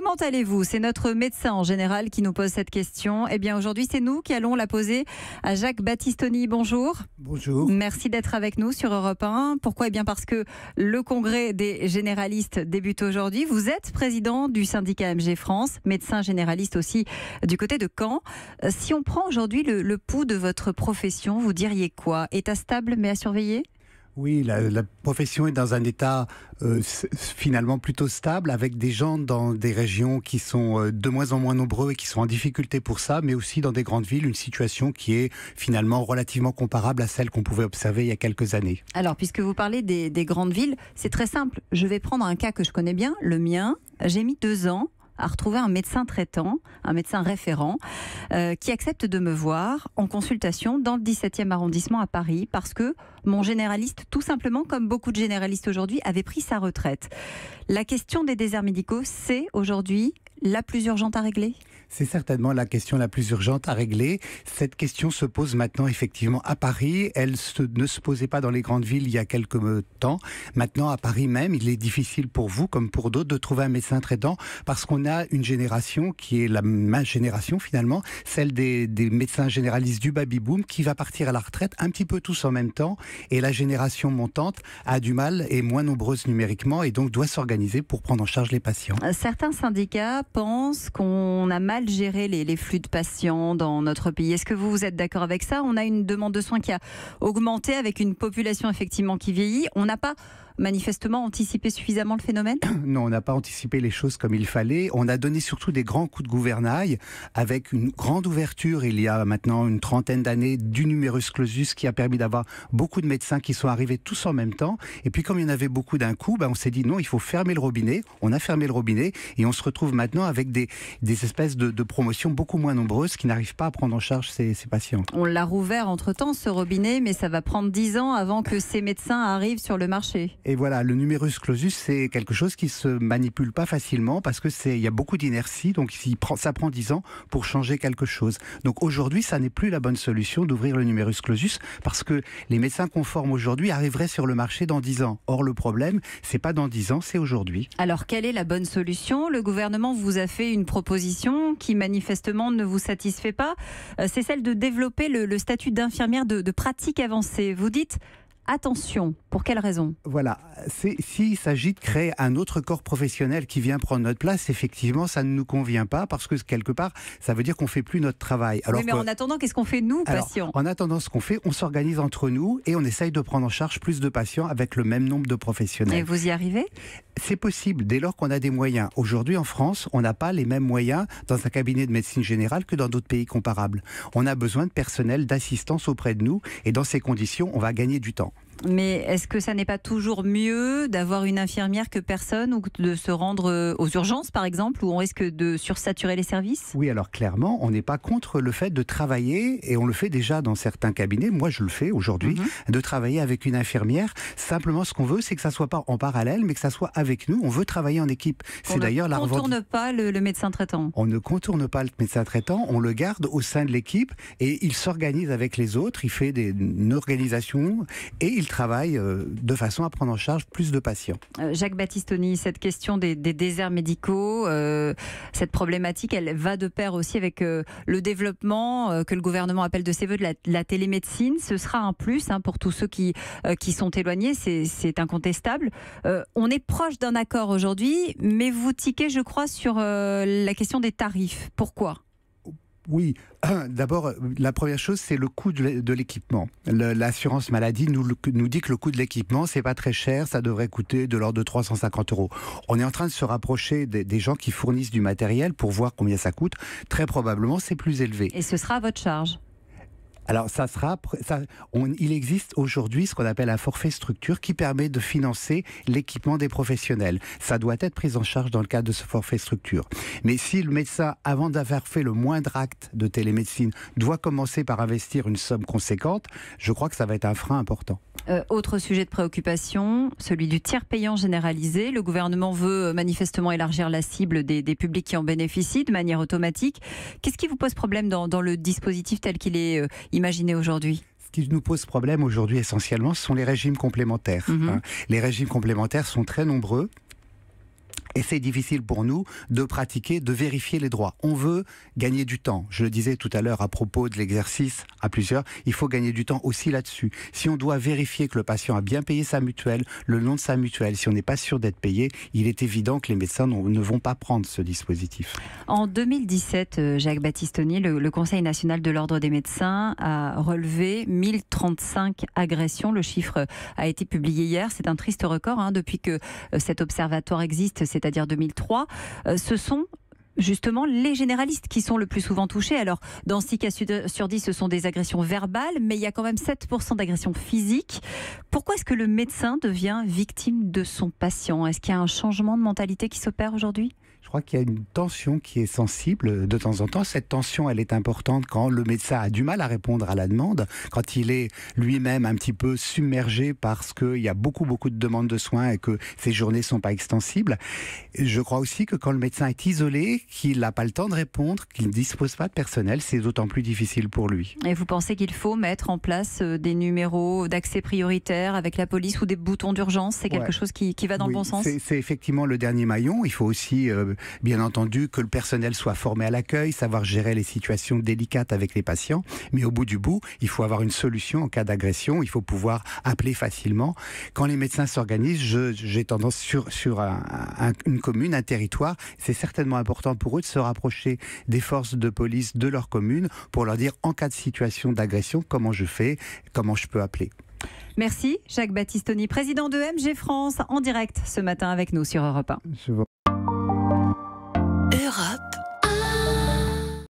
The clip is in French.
Comment allez-vous? C'est notre médecin en général qui nous pose cette question. Eh bien aujourd'hui, c'est nous qui allons la poser à Jacques Battistoni. Bonjour. Bonjour. Merci d'être avec nous sur Europe 1. Pourquoi? Eh bien parce que le congrès des généralistes débute aujourd'hui. Vous êtes président du syndicat MG France, médecin généraliste aussi du côté de Caen. Si on prend aujourd'hui le pouls de votre profession, vous diriez quoi? État stable mais à surveiller? Oui, la profession est dans un état finalement plutôt stable, avec des gens dans des régions qui sont de moins en moins nombreux et qui sont en difficulté pour ça, mais aussi dans des grandes villes, une situation qui est finalement relativement comparable à celle qu'on pouvait observer il y a quelques années. Alors, puisque vous parlez des grandes villes, c'est très simple. Je vais prendre un cas que je connais bien, le mien. J'ai mis 2 ans à retrouver un médecin traitant, un médecin référent, qui accepte de me voir en consultation dans le 17e arrondissement à Paris, parce que mon généraliste, tout simplement, comme beaucoup de généralistes aujourd'hui, avait pris sa retraite. La question des déserts médicaux, c'est aujourd'hui la plus urgente à régler ? C'est certainement la question la plus urgente à régler. Cette question se pose maintenant effectivement à Paris. Elle ne se posait pas dans les grandes villes il y a quelques temps. Maintenant, à Paris même, il est difficile pour vous, comme pour d'autres, de trouver un médecin traitant, parce qu'on a une génération qui est ma génération finalement, celle des médecins généralistes du baby-boom, qui va partir à la retraite un petit peu tous en même temps. Et la génération montante a du mal, est moins nombreuse numériquement, et donc doit s'organiser pour prendre en charge les patients. Certains syndicats pensent qu'on a mal gérer les flux de patients dans notre pays. Est-ce que vous êtes d'accord avec ça? On a une demande de soins qui a augmenté avec une population effectivement qui vieillit. On n'a pas manifestement anticipé suffisamment le phénomène? Non, on n'a pas anticipé les choses comme il fallait. On a donné surtout des grands coups de gouvernail avec une grande ouverture il y a maintenant une trentaine d'années du numerus clausus, qui a permis d'avoir beaucoup de médecins qui sont arrivés tous en même temps. Et puis comme il y en avait beaucoup d'un coup, on s'est dit non, il faut fermer le robinet. On a fermé le robinet et on se retrouve maintenant avec des espèces de promotions beaucoup moins nombreuses qui n'arrivent pas à prendre en charge ces patients. On l'a rouvert entre-temps, ce robinet, mais ça va prendre 10 ans avant que ces médecins arrivent sur le marché. Et voilà, le numerus clausus, c'est quelque chose qui se manipule pas facilement, parce que il y a beaucoup d'inertie, donc ça prend 10 ans pour changer quelque chose. Donc aujourd'hui, ça n'est plus la bonne solution d'ouvrir le numerus clausus, parce que les médecins qu'on forme aujourd'hui arriveraient sur le marché dans 10 ans. Or, le problème, c'est pas dans 10 ans, c'est aujourd'hui. Alors, quelle est la bonne solution? Le gouvernement vous a fait une proposition qui manifestement ne vous satisfait pas. C'est celle de développer le statut d'infirmière de pratique avancée. Vous dites attention, pour quelle raison? Voilà, s'il s'agit de créer un autre corps professionnel qui vient prendre notre place, effectivement, ça ne nous convient pas, parce que quelque part, ça veut dire qu'on ne fait plus notre travail. Alors oui, mais en attendant, qu'est-ce qu'on fait nous, patients? En attendant, ce qu'on fait, on s'organise entre nous et on essaye de prendre en charge plus de patients avec le même nombre de professionnels. Et vous y arrivez? C'est possible, dès lors qu'on a des moyens. Aujourd'hui, en France, on n'a pas les mêmes moyens dans un cabinet de médecine générale que dans d'autres pays comparables. On a besoin de personnel, d'assistance auprès de nous, et dans ces conditions, on va gagner du temps. Mais est-ce que ça n'est pas toujours mieux d'avoir une infirmière que personne, ou de se rendre aux urgences, par exemple, où on risque de sursaturer les services? Oui, alors clairement, on n'est pas contre le fait de travailler, et on le fait déjà dans certains cabinets, moi je le fais aujourd'hui, de travailler avec une infirmière. Simplement, ce qu'on veut, c'est que ça ne soit pas en parallèle, mais que ça soit avec nous. On veut travailler en équipe. C'est d'ailleurs la revendication. On ne contourne pas le médecin traitant. On ne contourne pas le médecin traitant, on le garde au sein de l'équipe, et il s'organise avec les autres, il fait une organisation, et il travaille de façon à prendre en charge plus de patients. Jacques Battistoni, cette question des déserts médicaux, cette problématique, elle va de pair aussi avec le développement que le gouvernement appelle de ses voeux de la télémédecine. Ce sera un plus pour tous ceux qui sont éloignés, c'est incontestable. On est proche d'un accord aujourd'hui, mais vous tiquez, je crois, sur la question des tarifs. Pourquoi ? Oui, d'abord, la première chose, c'est le coût de l'équipement. L'assurance maladie nous dit que le coût de l'équipement, c'est pas très cher, ça devrait coûter de l'ordre de 350 €. On est en train de se rapprocher des gens qui fournissent du matériel pour voir combien ça coûte. Très probablement, c'est plus élevé. Et ce sera à votre charge? Alors, il existe aujourd'hui ce qu'on appelle un forfait structure qui permet de financer l'équipement des professionnels. Ça doit être pris en charge dans le cadre de ce forfait structure. Mais si le médecin, avant d'avoir fait le moindre acte de télémédecine, doit commencer par investir une somme conséquente, je crois que ça va être un frein important. Autre sujet de préoccupation, celui du tiers payant généralisé. Le gouvernement veut manifestement élargir la cible des publics qui en bénéficient de manière automatique. Qu'est-ce qui vous pose problème dans le dispositif tel qu'il est imaginé aujourd'hui ? Ce qui nous pose problème aujourd'hui essentiellement, ce sont les régimes complémentaires. Les régimes complémentaires sont très nombreux. Et c'est difficile pour nous de pratiquer, de vérifier les droits. On veut gagner du temps. Je le disais tout à l'heure à propos de l'exercice à plusieurs, il faut gagner du temps aussi là-dessus. Si on doit vérifier que le patient a bien payé sa mutuelle, le nom de sa mutuelle, si on n'est pas sûr d'être payé, il est évident que les médecins ne vont pas prendre ce dispositif. En 2017, Jacques Battistoni, le Conseil national de l'Ordre des médecins a relevé 1035 agressions. Le chiffre a été publié hier. C'est un triste record depuis que cet observatoire existe, c'est-à-dire 2003. Ce sont justement les généralistes qui sont le plus souvent touchés. Alors, dans 6 cas sur 10, ce sont des agressions verbales, mais il y a quand même 7% d'agressions physiques. Pourquoi est-ce que le médecin devient victime de son patient? Est-ce qu'il y a un changement de mentalité qui s'opère aujourd'hui? Je crois qu'il y a une tension qui est sensible de temps en temps. Cette tension, elle est importante quand le médecin a du mal à répondre à la demande, quand il est lui-même un petit peu submergé parce qu'il y a beaucoup de demandes de soins et que ses journées ne sont pas extensibles. Je crois aussi que quand le médecin est isolé, qu'il n'a pas le temps de répondre, qu'il ne dispose pas de personnel, c'est d'autant plus difficile pour lui. Et vous pensez qu'il faut mettre en place des numéros d'accès prioritaire avec la police ou des boutons d'urgence? C'est quelque chose qui va dans le bon sens? C'est effectivement le dernier maillon. Il faut aussi bien entendu que le personnel soit formé à l'accueil, savoir gérer les situations délicates avec les patients, mais au bout du bout, il faut avoir une solution en cas d'agression, il faut pouvoir appeler facilement. Quand les médecins s'organisent, j'ai tendance sur une commune, un territoire, c'est certainement important pour eux de se rapprocher des forces de police de leur commune pour leur dire en cas de situation d'agression, comment je fais, comment je peux appeler. Merci Jacques Battistoni, président de MG France, en direct ce matin avec nous sur Europe 1.